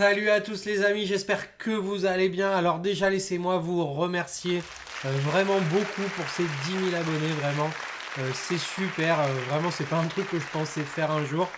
Salut à tous les amis, j'espère que vous allez bien. Alors déjà laissez-moi vous remercier vraiment beaucoup pour ces 10 000 abonnés, vraiment. C'est super, vraiment c'est pas un truc que je pensais faire un jour.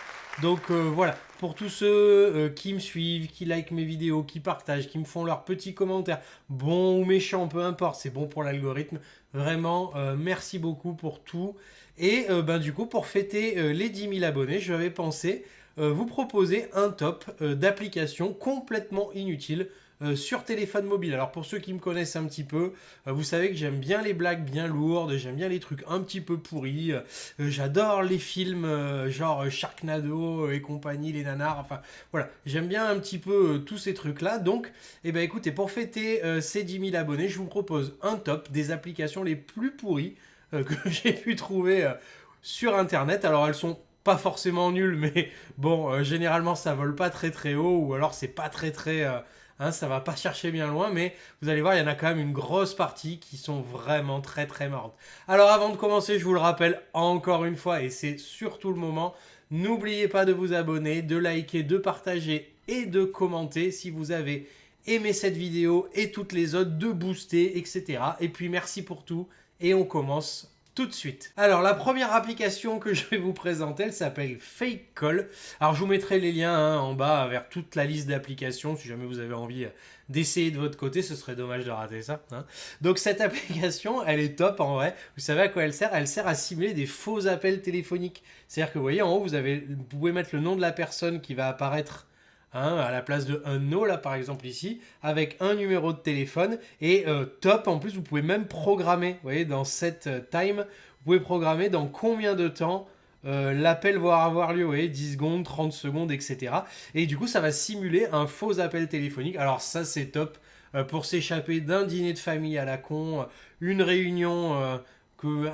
Donc voilà, pour tous ceux qui me suivent, qui likent mes vidéos, qui partagent, qui me font leurs petits commentaires, bons ou méchants, peu importe, c'est bon pour l'algorithme. Vraiment, merci beaucoup pour tout. Et du coup, pour fêter les 10 000 abonnés, je vais penser vous proposer un top d'applications complètement inutiles sur téléphone mobile. Alors pour ceux qui me connaissent un petit peu, vous savez que j'aime bien les blagues bien lourdes, j'aime bien les trucs un petit peu pourris, j'adore les films genre Sharknado et compagnie, les nanars, enfin voilà, j'aime bien un petit peu tous ces trucs-là. Donc, écoutez, pour fêter ces 10 000 abonnés, je vous propose un top des applications les plus pourries que j'ai pu trouver sur Internet. Alors elles sont pas forcément nul, mais bon, généralement ça vole pas très très haut, ou alors c'est pas très très, ça va pas chercher bien loin, mais vous allez voir, il y en a quand même une grosse partie qui sont vraiment très très marrantes. Alors avant de commencer, je vous le rappelle encore une fois, et c'est surtout le moment, n'oubliez pas de vous abonner, de liker, de partager et de commenter si vous avez aimé cette vidéo et toutes les autres, de booster, etc. Et puis merci pour tout, et on commence tout de suite. Alors la première application que je vais vous présenter, elle s'appelle Fake Call. Alors je vous mettrai les liens en bas vers toute la liste d'applications si jamais vous avez envie d'essayer de votre côté, ce serait dommage de rater ça. Donc cette application, elle est top en vrai. Vous savez à quoi elle sert? Elle sert à simuler des faux appels téléphoniques. C'est-à-dire que vous voyez en haut, vous pouvez mettre le nom de la personne qui va apparaître à la place de un no là par exemple ici, avec un numéro de téléphone et top, en plus vous pouvez même programmer, vous voyez dans cette time, vous pouvez programmer dans combien de temps l'appel va avoir lieu, vous voyez 10 secondes, 30 secondes, etc. Et du coup ça va simuler un faux appel téléphonique. Alors ça c'est top pour s'échapper d'un dîner de famille à la con, une réunion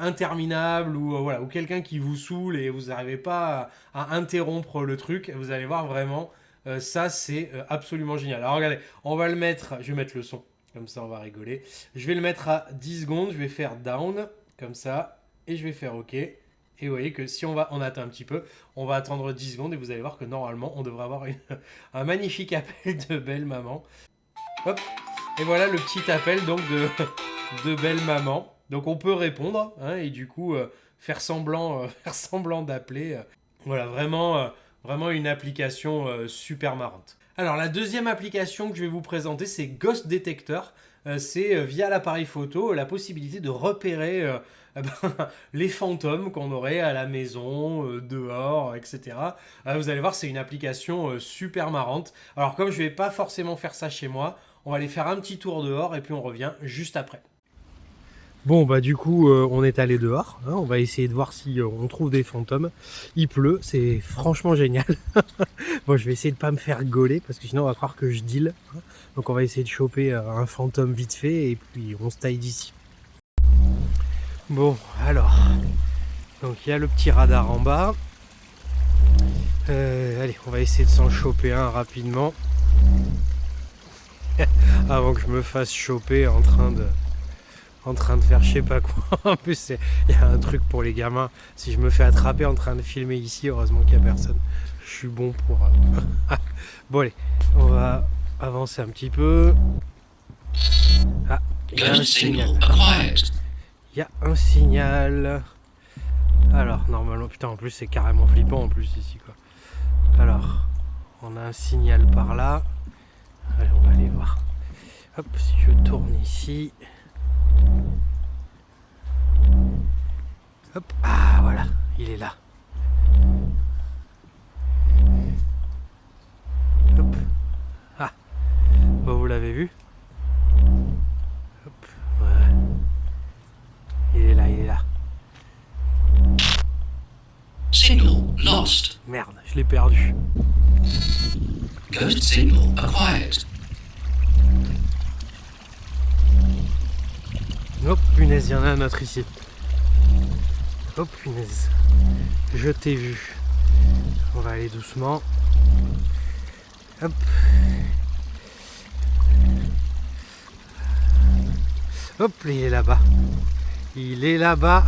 interminable, ou voilà, ou quelqu'un qui vous saoule et vous n'arrivez pas à interrompre le truc. Vous allez voir vraiment, ça c'est absolument génial. Alors regardez, on va le mettre, je vais mettre le son, comme ça on va rigoler. Je vais le mettre à 10 secondes, je vais faire down, comme ça, et je vais faire OK. Et vous voyez que si on attend un petit peu, on va attendre 10 secondes et vous allez voir que normalement on devrait avoir un magnifique appel de belle maman. Hop, et voilà le petit appel donc de belle maman. Donc on peut répondre et du coup faire semblant d'appeler. Voilà, vraiment une application super marrante. Alors la deuxième application que je vais vous présenter, c'est Ghost Detector. C'est via l'appareil photo la possibilité de repérer les fantômes qu'on aurait à la maison, dehors, etc. Vous allez voir, c'est une application super marrante. Alors comme je ne vais pas forcément faire ça chez moi, on va aller faire un petit tour dehors et puis on revient juste après. Bon bah du coup on est allé dehors, on va essayer de voir si on trouve des fantômes. Il pleut, c'est franchement génial. Bon, je vais essayer de pas me faire gauler parce que sinon on va croire que je deal. Donc on va essayer de choper un fantôme vite fait et puis on se taille d'ici. Bon alors, donc il y a le petit radar en bas. Allez, on va essayer de s'en choper un rapidement avant que je me fasse choper en train de faire je sais pas quoi. En plus il y a un truc pour les gamins, si je me fais attraper en train de filmer ici, heureusement qu'il n'y a personne, je suis bon pour bon allez, on va avancer un petit peu. Ah, il y a un signal. Il y a un signal. Alors normalement, putain, en plus c'est carrément flippant en plus ici quoi. Alors on a un signal par là. Allez, on va aller voir. Hop, si je tourne ici. Hop, ah voilà, il est là. Hop, ah, bon, vous l'avez vu. Hop, voilà. Il est là. Signal lost. Merde, je l'ai perdu. Ghost signal acquired. Oh punaise, il y en a un autre ici. Oh punaise, je t'ai vu. On va aller doucement. Hop. Hop, il est là-bas. Il est là-bas.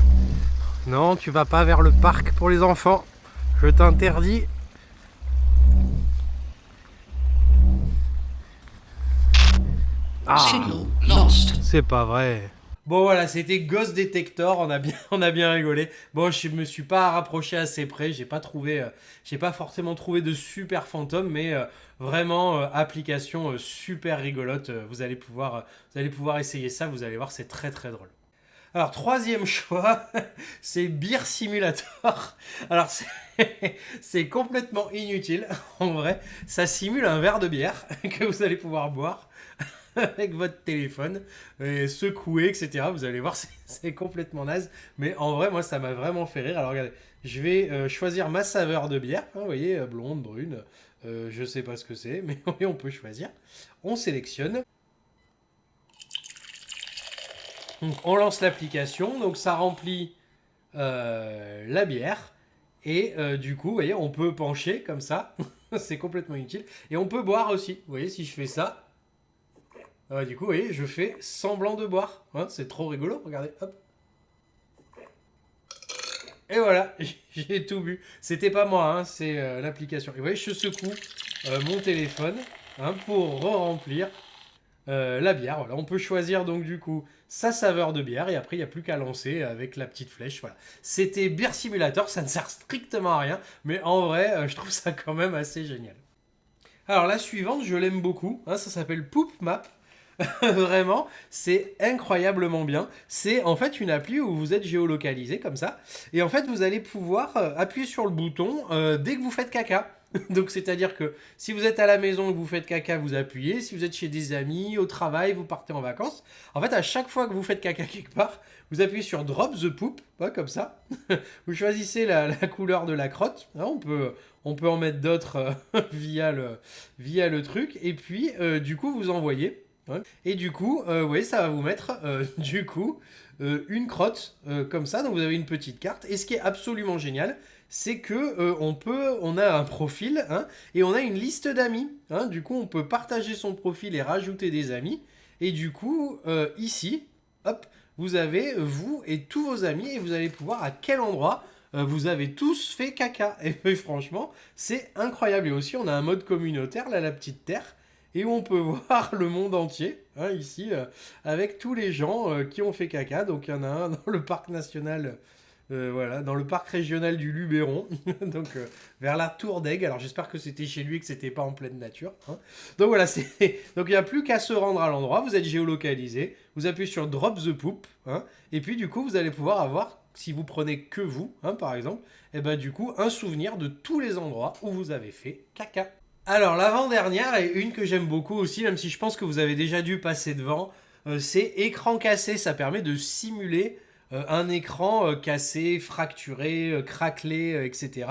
Non, tu vas pas vers le parc pour les enfants. Je t'interdis. Signal lost. C'est pas vrai. Bon voilà, c'était Ghost Detector, on a bien rigolé. Bon, je me suis pas rapproché assez près, j'ai pas forcément trouvé de super fantôme, mais vraiment application super rigolote. Vous allez pouvoir essayer ça, vous allez voir, c'est très très drôle. Alors, troisième choix, c'est Beer Simulator. Alors, c'est complètement inutile, en vrai. Ça simule un verre de bière que vous allez pouvoir boire avec votre téléphone, et secouer, etc. Vous allez voir, c'est complètement naze. Mais en vrai, moi, ça m'a vraiment fait rire. Alors, regardez, je vais choisir ma saveur de bière. Hein, vous voyez, blonde, brune, je sais pas ce que c'est, mais oui, on peut choisir. On sélectionne. Donc, on lance l'application, donc ça remplit la bière. Et du coup, vous voyez, on peut pencher comme ça. C'est complètement inutile. Et on peut boire aussi. Vous voyez, si je fais ça, du coup, vous voyez, je fais semblant de boire. Hein, c'est trop rigolo. Regardez, hop. Et voilà, j'ai tout bu. C'était pas moi, hein, c'est l'application. Et vous voyez, je secoue mon téléphone pour re-remplir la bière. Voilà, on peut choisir donc du coup sa saveur de bière et après il n'y a plus qu'à lancer avec la petite flèche. Voilà. C'était Beer Simulator, ça ne sert strictement à rien, mais en vrai, je trouve ça quand même assez génial. Alors la suivante, je l'aime beaucoup, hein, ça s'appelle Poop Map. Vraiment, c'est incroyablement bien. C'est en fait une appli où vous êtes géolocalisé comme ça. Et en fait, vous allez pouvoir appuyer sur le bouton dès que vous faites caca. Donc, c'est-à-dire que si vous êtes à la maison et que vous faites caca, vous appuyez. Si vous êtes chez des amis, au travail, vous partez en vacances. En fait, à chaque fois que vous faites caca quelque part, vous appuyez sur Drop the Poop, comme ça. Vous choisissez la couleur de la crotte. Hein, on peut en mettre d'autres via le truc. Et puis, du coup, vous envoyez. Ouais. Et du coup, oui, ça va vous mettre une crotte comme ça. Donc vous avez une petite carte. Et ce qui est absolument génial, c'est que on a un profil et on a une liste d'amis. Hein. Du coup, on peut partager son profil et rajouter des amis. Et du coup, ici, hop, vous avez vous et tous vos amis et vous allez pouvoir à quel endroit vous avez tous fait caca. Et puis, franchement, c'est incroyable. Et aussi, on a un mode communautaire, là, la petite terre et où on peut voir le monde entier, ici, avec tous les gens qui ont fait caca. Donc il y en a un dans le parc national, voilà, dans le parc régional du Luberon, donc vers la Tour d'Aigle. Alors j'espère que c'était chez lui et que c'était pas en pleine nature. Hein. Donc voilà, donc il n'y a plus qu'à se rendre à l'endroit. Vous êtes géolocalisé, vous appuyez sur Drop the Poop, et puis du coup vous allez pouvoir avoir, si vous prenez que vous, par exemple, et ben du coup un souvenir de tous les endroits où vous avez fait caca. Alors, l'avant-dernière est une que j'aime beaucoup aussi, même si je pense que vous avez déjà dû passer devant. C'est écran cassé. Ça permet de simuler un écran cassé, fracturé, craquelé, etc.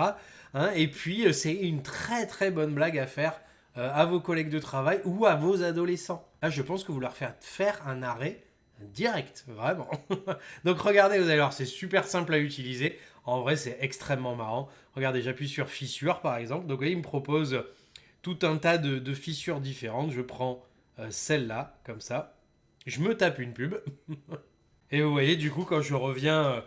Hein, et puis, c'est une très très bonne blague à faire à vos collègues de travail ou à vos adolescents. Là, je pense que vous leur faites faire un arrêt direct, vraiment. Donc, regardez, vous allez voir, c'est super simple à utiliser. En vrai, c'est extrêmement marrant. Regardez, j'appuie sur fissure, par exemple. Donc, là, il me propose tout un tas de fissures différentes. Je prends celle-là, comme ça. Je me tape une pub. Et vous voyez, du coup, quand je reviens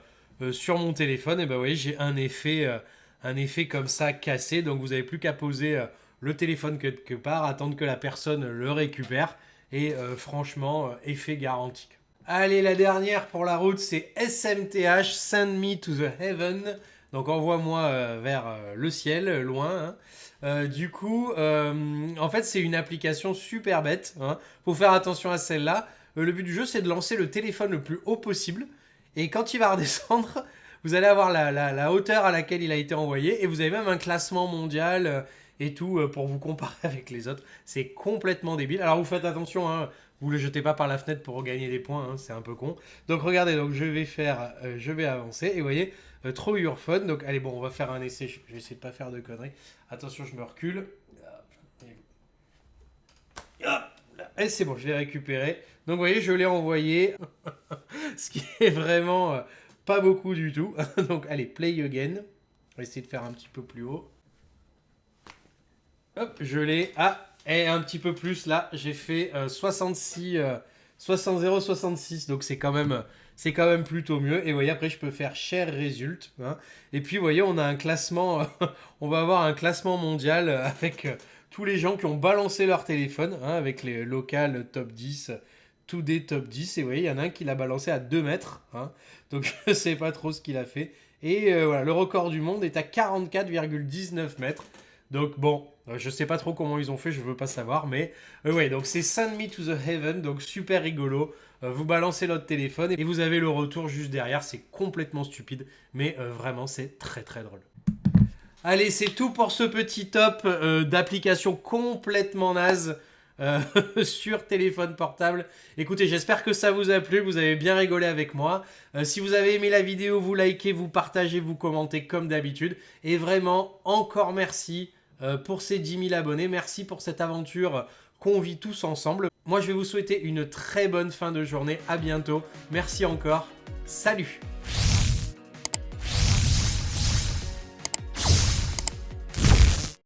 sur mon téléphone, et ben, vous voyez, j'ai un effet comme ça cassé. Donc, vous n'avez plus qu'à poser le téléphone quelque part, attendre que la personne le récupère. Et franchement, effet garanti. Allez, la dernière pour la route, c'est SMTH, Send Me to the Heaven. Donc envoie-moi vers le ciel, loin. Hein. Du coup, en fait, c'est une application super bête. Hein. Faut faire attention à celle-là. Le but du jeu, c'est de lancer le téléphone le plus haut possible. Et quand il va redescendre, vous allez avoir la hauteur à laquelle il a été envoyé. Et vous avez même un classement mondial et tout pour vous comparer avec les autres. C'est complètement débile. Alors vous faites attention, hein. Vous le jetez pas par la fenêtre pour gagner des points, hein, c'est un peu con. Donc regardez, donc je vais avancer et vous voyez, throw your phone. Donc allez, bon, on va faire un essai. Je vais essayer de pas faire de conneries. Attention, je me recule. Et c'est bon, je l'ai récupéré. Donc vous voyez, je l'ai envoyé. Ce qui est vraiment pas beaucoup du tout. Donc allez, play again. On va essayer de faire un petit peu plus haut. Hop, je l'ai. Ah, et un petit peu plus là, j'ai fait 66. Donc c'est quand même plutôt mieux. Et vous voyez, après je peux faire share result. Hein. Et puis vous voyez, on a un classement, on va avoir un classement mondial avec tous les gens qui ont balancé leur téléphone, hein, avec les locales top 10, tout des top 10. Et oui, il y en a un qui l'a balancé à 2 mètres. Hein, donc je sais pas trop ce qu'il a fait. Et voilà, le record du monde est à 44,19 mètres. Donc bon, je sais pas trop comment ils ont fait, je veux pas savoir. Mais ouais, donc c'est Send Me to the Heaven, donc super rigolo. Vous balancez votre téléphone et vous avez le retour juste derrière. C'est complètement stupide, mais vraiment c'est très très drôle. Allez, c'est tout pour ce petit top d'applications complètement naze sur téléphone portable. Écoutez, j'espère que ça vous a plu, vous avez bien rigolé avec moi. Si vous avez aimé la vidéo, vous likez, vous partagez, vous commentez comme d'habitude. Et vraiment, encore merci pour ces 10 000 abonnés. Merci pour cette aventure qu'on vit tous ensemble. Moi, je vais vous souhaiter une très bonne fin de journée. À bientôt. Merci encore. Salut!